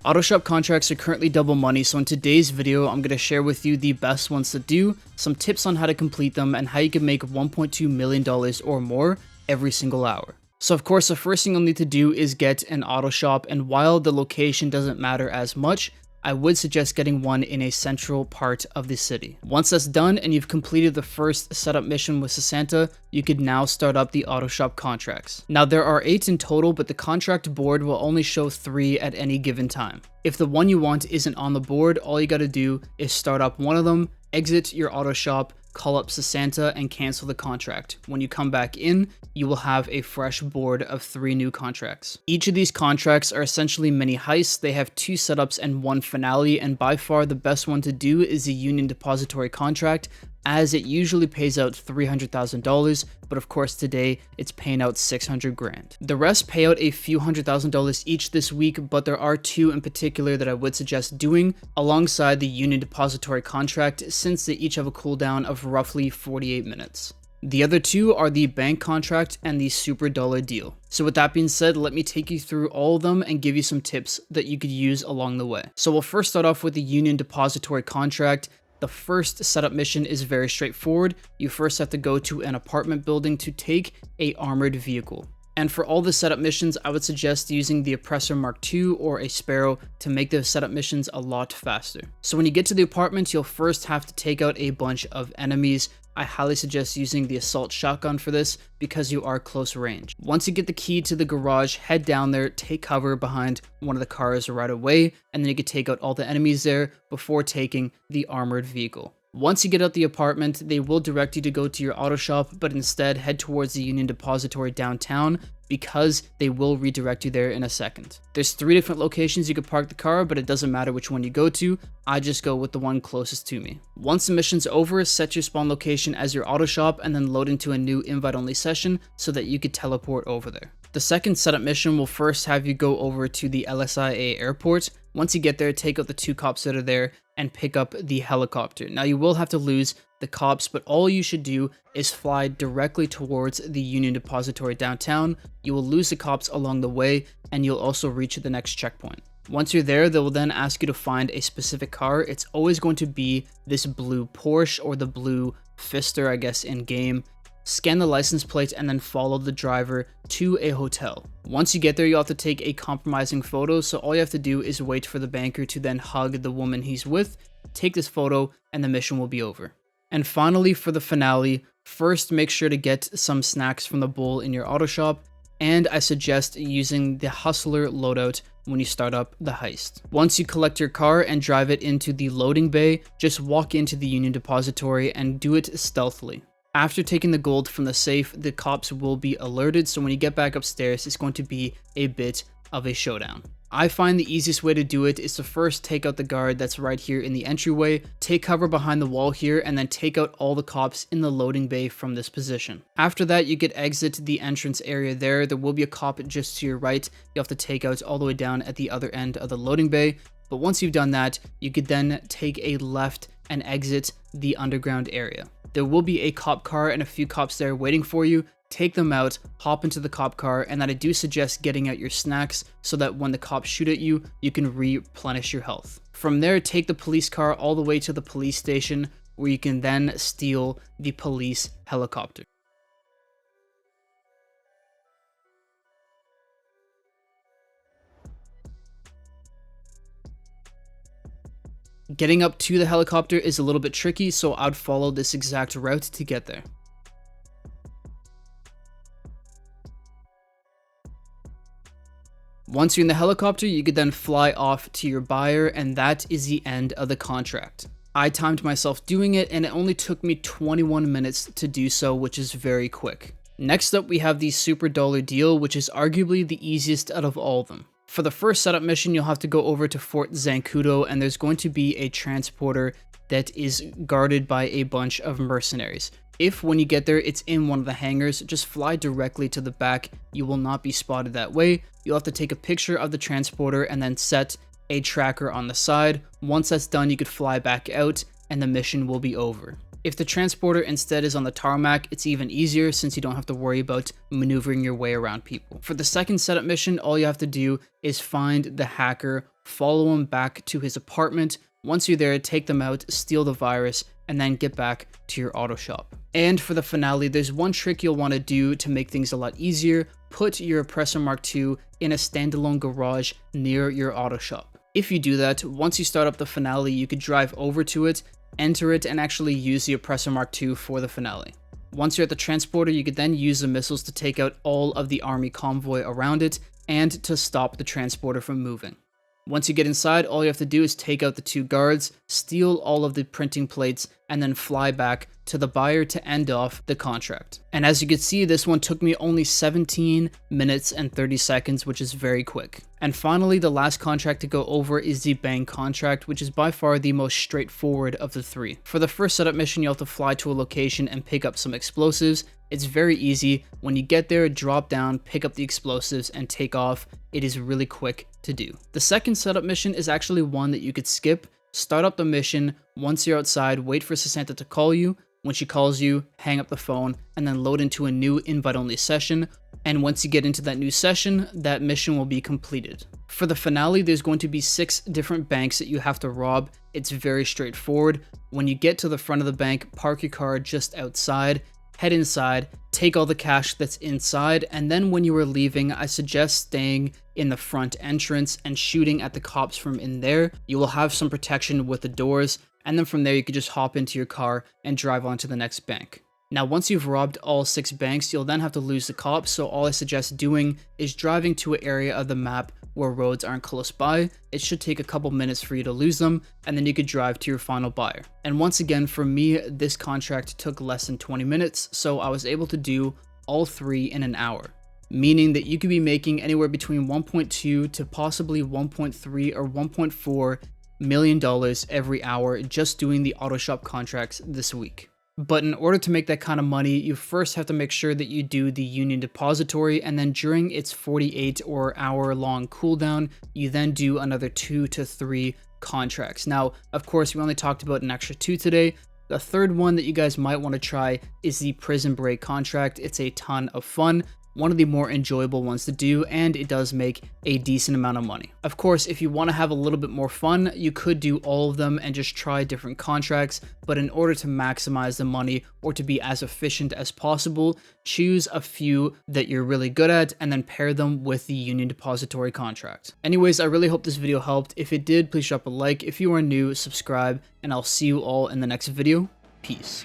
Auto shop contracts are currently double money, so in today's video, I'm going to share with you the best ones to do, some tips on how to complete them, and how you can make $1.2 million or more every single hour. So of course, the first thing you'll need to do is get an auto shop, and while the location doesn't matter as much, I would suggest getting one in a central part of the city. Once that's done and you've completed the first setup mission with Santa, you could now start up the auto shop contracts. Now there are 8 in total, but the contract board will only show 3 at any given time. If the one you want isn't on the board, all you gotta do is start up one of them, exit your auto shop, call up Santa and cancel the contract. When you come back in, you will have a fresh board of 3 new contracts. Each of these contracts are essentially mini heists. They have 2 setups and 1 finale, and by far the best one to do is the Union Depository contract, as it usually pays out $300,000, but of course today it's paying out 600 grand. The rest pay out a few $100,000 each this week, but there are 2 in particular that I would suggest doing alongside the Union Depository contract, since they each have a cooldown of roughly 48 minutes. The other 2 are the bank contract and the super dollar deal. So with that being said, let me take you through all of them and give you some tips that you could use along the way. So we'll first start off with the Union Depository contract. The first setup mission is very straightforward. You first have to go to an apartment building to take a armored vehicle. And for all the setup missions, I would suggest using the Oppressor Mark II or a Sparrow to make the setup missions a lot faster. So when you get to the apartment, you'll first have to take out a bunch of enemies. I highly suggest using the assault shotgun for this because you are close range. Once you get the key to the garage, head down there, take cover behind one of the cars right away, and then you can take out all the enemies there before taking the armored vehicle. Once you get out the apartment, they will direct you to go to your auto shop, but instead head towards the Union Depository downtown because they will redirect you there in a second. There's 3 different locations you could park the car, but it doesn't matter which one you go to. I just go with the one closest to me. Once the mission's over, set your spawn location as your auto shop and then load into a new invite-only session so that you could teleport over there. The second setup mission will first have you go over to the LSIA airport. Once you get there, take out the 2 cops that are there and pick up the helicopter. Now you will have to lose the cops, but all you should do is fly directly towards the Union Depository downtown. You will lose the cops along the way, and you'll also reach the next checkpoint. Once you're there, they will then ask you to find a specific car. It's always going to be this blue Porsche or the blue Fister, I guess, in game. Scan the license plate and then follow the driver to a hotel. Once you get there, you'll have to take a compromising photo, so all you have to do is wait for the banker to then hug the woman he's with, take this photo, and the mission will be over. And finally, for the finale, first make sure to get some snacks from the bowl in your auto shop, and I suggest using the Hustler loadout when you start up the heist. Once you collect your car and drive it into the loading bay, just walk into the Union Depository and do it stealthily. After taking the gold from the safe, the cops will be alerted, so when you get back upstairs, it's going to be a bit of a showdown. I find the easiest way to do it is to first take out the guard that's right here in the entryway, take cover behind the wall here, and then take out all the cops in the loading bay from this position. After that, you could exit the entrance area there. There will be a cop just to your right. You have to take out all the way down at the other end of the loading bay. But once you've done that, you could then take a left and exit the underground area. There will be a cop car and a few cops there waiting for you. Take them out, hop into the cop car, and then I do suggest getting out your snacks so that when the cops shoot at you, you can replenish your health. From there, take the police car all the way to the police station where you can then steal the police helicopter. Getting up to the helicopter is a little bit tricky, so I'd follow this exact route to get there. Once you're in the helicopter, you could then fly off to your buyer, and that is the end of the contract. I timed myself doing it, and it only took me 21 minutes to do so, which is very quick. Next up, we have the super dollar deal, which is arguably the easiest out of all of them. For the first setup mission, you'll have to go over to Fort Zancudo, and there's going to be a transporter that is guarded by a bunch of mercenaries. If when you get there, it's in one of the hangars, just fly directly to the back. You will not be spotted that way. You'll have to take a picture of the transporter and then set a tracker on the side. Once that's done, you could fly back out and the mission will be over. If the transporter instead is on the tarmac, it's even easier since you don't have to worry about maneuvering your way around people. For the second setup mission, all you have to do is find the hacker, follow him back to his apartment. Once you're there, take them out, steal the virus, and then get back to your auto shop. And for the finale, there's one trick you'll want to do to make things a lot easier. Put your Oppressor Mark II in a standalone garage near your auto shop. If you do that, once you start up the finale, you could drive over to it, enter it, and actually use the Oppressor Mark II for the finale. Once you're at the transporter, you could then use the missiles to take out all of the army convoy around it and to stop the transporter from moving. Once you get inside, all you have to do is take out the 2 guards, steal all of the printing plates, and then fly back to the buyer to end off the contract. And as you can see, this one took me only 17 minutes and 30 seconds, which is very quick. And finally, the last contract to go over is the Bang contract, which is by far the most straightforward of the 3. For the first setup mission, you'll have to fly to a location and pick up some explosives. It's very easy. When you get there, drop down, pick up the explosives, and take off. It is really quick to do. The second setup mission is actually one that you could skip. Start up the mission. Once you're outside, wait for Sasanta to call you. When she calls you, hang up the phone, and then load into a new invite-only session. And once you get into that new session, that mission will be completed. For the finale, there's going to be 6 different banks that you have to rob. It's very straightforward. When you get to the front of the bank, park your car just outside, head inside, take all the cash that's inside, and then when you are leaving, I suggest staying in the front entrance and shooting at the cops from in there. You will have some protection with the doors, and then from there you could just hop into your car and drive on to the next bank. Now, once you've robbed all 6 banks, you'll then have to lose the cops, so all I suggest doing is driving to an area of the map where roads aren't close by. It should take a couple minutes for you to lose them, and then you could drive to your final buyer. And once again, for me, this contract took less than 20 minutes, so I was able to do all 3 in an hour. Meaning that you could be making anywhere between 1.2 to possibly 1.3 or 1.4 million dollars every hour just doing the auto shop contracts this week. But in order to make that kind of money, you first have to make sure that you do the Union Depository, and then during its 48 or hour long cooldown, you then do another 2 to 3 contracts. Now, of course, we only talked about an extra 2 today. The third one that you guys might want to try is the Prison Break contract. It's a ton of fun. One of the more enjoyable ones to do, and it does make a decent amount of money. Of course, if you want to have a little bit more fun, you could do all of them and just try different contracts, but in order to maximize the money or to be as efficient as possible, choose a few that you're really good at and then pair them with the Union Depository contract. Anyways, I really hope this video helped. If it did, please drop a like. If you are new, subscribe, and I'll see you all in the next video. Peace.